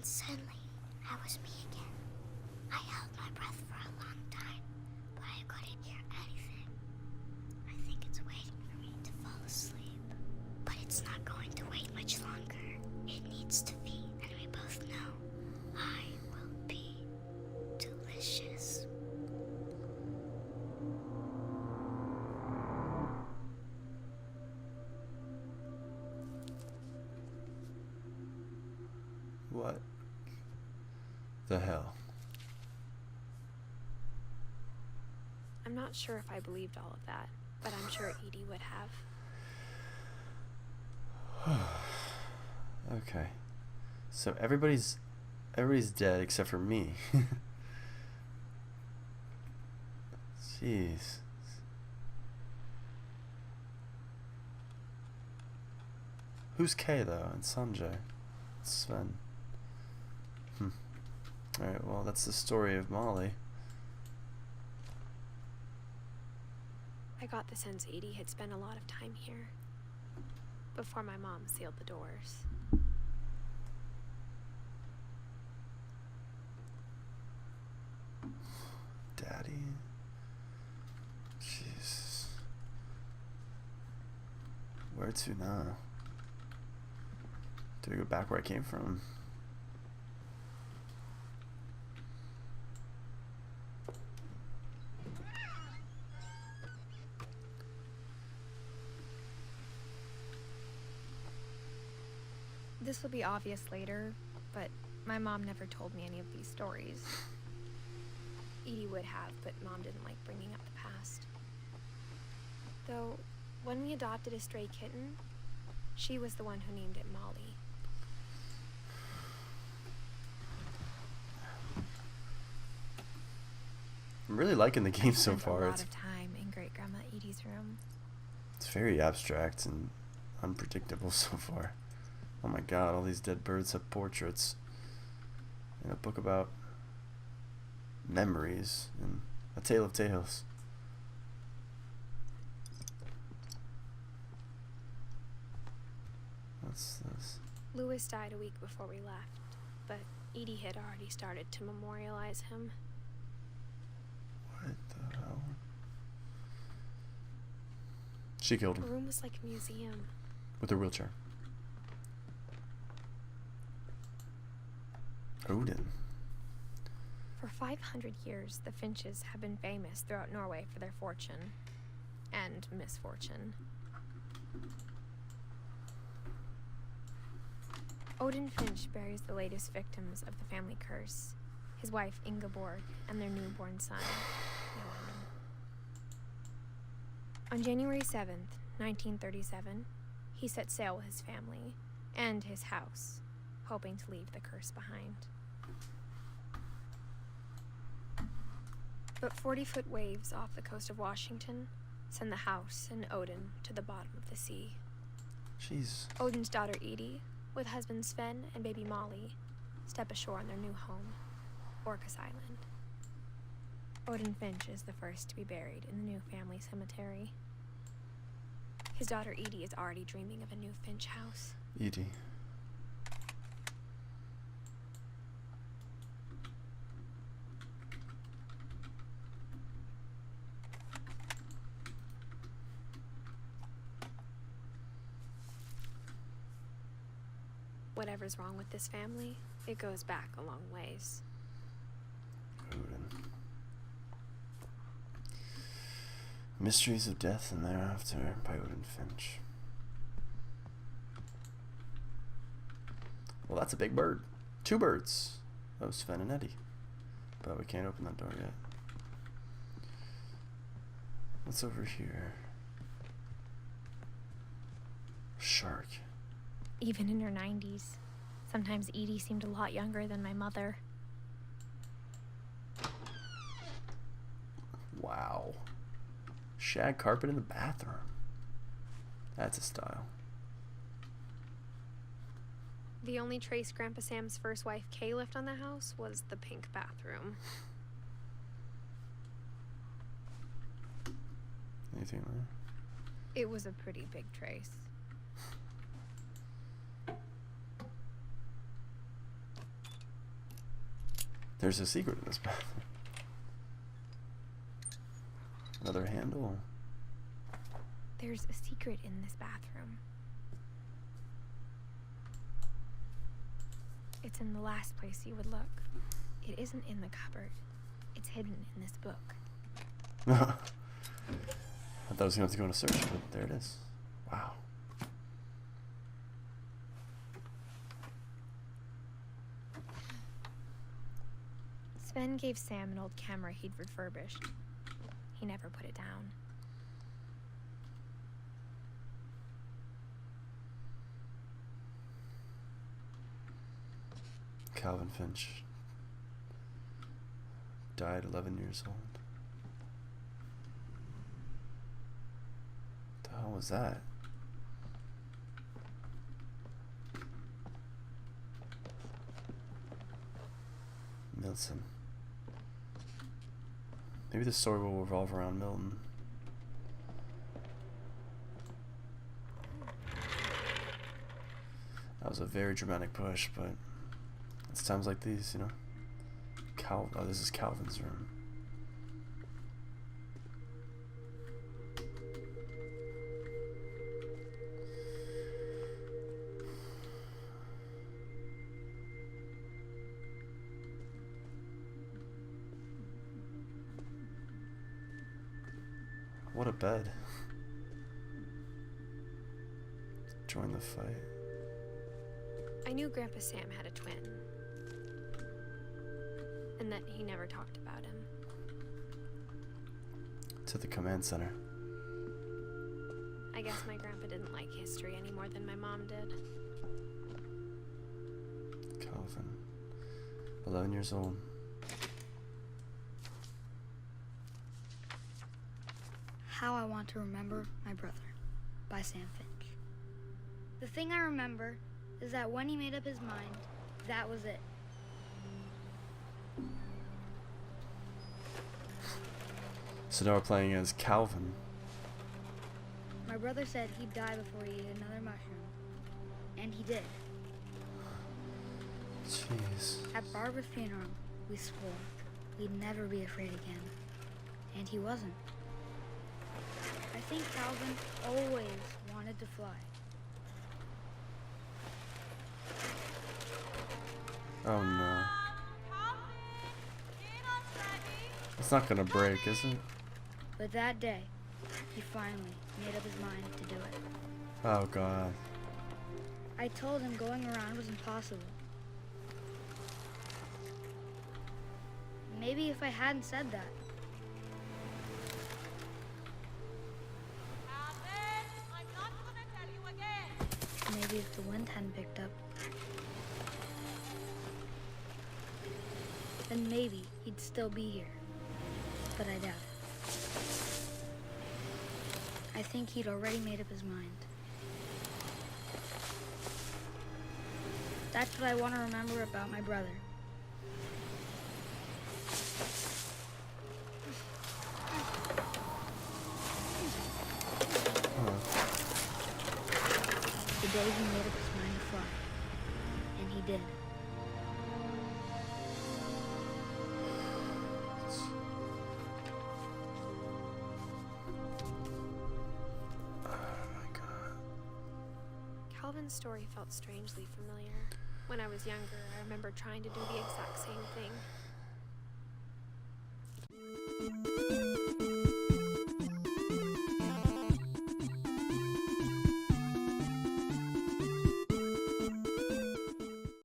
suddenly, I was me again. I held my breath for a long time, but I couldn't hear anything. I think it's waiting for me to fall asleep. But it's not going to wait much longer. It needs to be, and we both know I will be delicious. What the hell? I'm not sure if I believed all of that, but I'm sure Edie would have. Okay. So everybody's dead except for me. Jeez. Who's Kay though? And Sanjay. Sven. Alright, well that's the story of Molly. I got the sense Edie had spent a lot of time here before my mom sealed the doors. Daddy. Jesus. Where to now? Do we go back where I came from? This will be obvious later, but my mom never told me any of these stories. Edie would have, but Mom didn't like bringing up the past. Though, when we adopted a stray kitten, she was the one who named it Molly. I'm really liking the game so Spent far. a lot It's of time in Great Grandma Edie's room. very abstract and unpredictable so far. Oh my god, all these dead birds have portraits. In a book about memories and a tale of tales. What's this? Louis died a week before we left, but Edie had already started to memorialize him. What the hell? She killed The him room was like a museum. with her wheelchair. Odin. For 500 years, the Finches have been famous throughout Norway for their fortune and misfortune. Odin Finch buries the latest victims of the family curse, his wife Ingeborg and their newborn son, Johan. On January 7th, 1937, he set sail with his family and his house, hoping to leave the curse behind. But 40-foot waves off the coast of Washington send the house and Odin to the bottom of the sea. Jeez. Odin's daughter Edie, with husband Sven and baby Molly, step ashore on their new home, Orcas Island. Odin Finch is the first to be buried in the new family cemetery. His daughter Edie is already dreaming of a new Finch house. Edie. Whatever's wrong with this family, it goes back a long ways. Odin. Mysteries of Death and Thereafter by Odin Finch. Well, that's a big bird. Two birds. Oh, Sven and Eddie. But we can't open that door yet. What's over here? Shark. Even in her 90s, sometimes Edie seemed a lot younger than my mother. Wow. Shag carpet in the bathroom. That's a style. The only trace Grandpa Sam's first wife Kay left on the house was the pink bathroom. Anything there? It was a pretty big trace. There's a secret in this bathroom. Another handle. There's a secret in this bathroom. It's in the last place you would look. It isn't in the cupboard. It's hidden in this book. I thought I was going to have to go on a search, but there it is. Wow. Sven gave Sam an old camera he'd refurbished. He never put it down. Calvin Finch died 11 years old. What the hell was that? Milton. Maybe the story will revolve around Milton. That was a very dramatic push, but it's times like these, you know. Oh, this is Calvin's room. What a bed. Join the fight. I knew Grandpa Sam had a twin. And that he never talked about him. To the command center. I guess my grandpa didn't like history any more than my mom did. Calvin. 11 years old. How I Want to Remember My Brother by Sam Finch. The thing I remember is that when he made up his mind, that was it. So now we're playing as Calvin. My brother said he'd die before he ate another mushroom. And he did. Jeez. At Barbara's funeral, we swore we'd never be afraid again. And he wasn't. I think Calvin always wanted to fly. Oh no. It's not gonna break, is it? But that day, he finally made up his mind to do it. Oh god. I told him going around was impossible. Maybe if I hadn't said that. Calvin, I'm not gonna tell you again. Maybe if the wind hadn't picked up. Then maybe he'd still be here. But I doubt it. I think he'd already made up his mind. That's what I want to remember about my brother. The day he made up his mind to fly. And he did. Calvin's story felt strangely familiar. When I was younger, I remember trying to do the exact same thing.